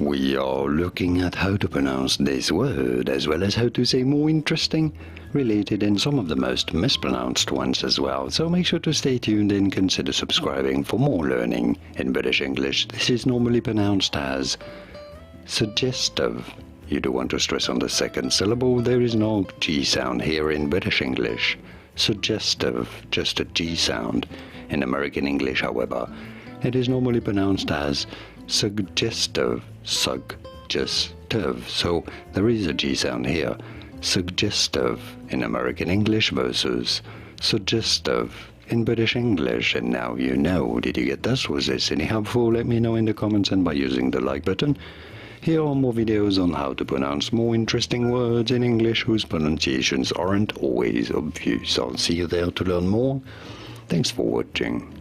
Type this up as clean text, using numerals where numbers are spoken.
We are looking at how to pronounce this word, as well as how to say more interesting, related and some of the most mispronounced ones as well. So make sure to stay tuned and consider subscribing for more learning in British English. This is normally pronounced as suggestive. You do want to stress on the second syllable. There is no G sound here in British English. Suggestive, just a G sound. In American English, however, it is normally pronounced as suggestive, suggestive. So there is a G sound here. Suggestive in American English versus suggestive in British English. And now you know. Did you get this? Was this any helpful? Let me know in the comments and by using the like button. Here are more videos on how to pronounce more interesting words in English whose pronunciations aren't always obvious. I'll see you there to learn more. Thanks for watching.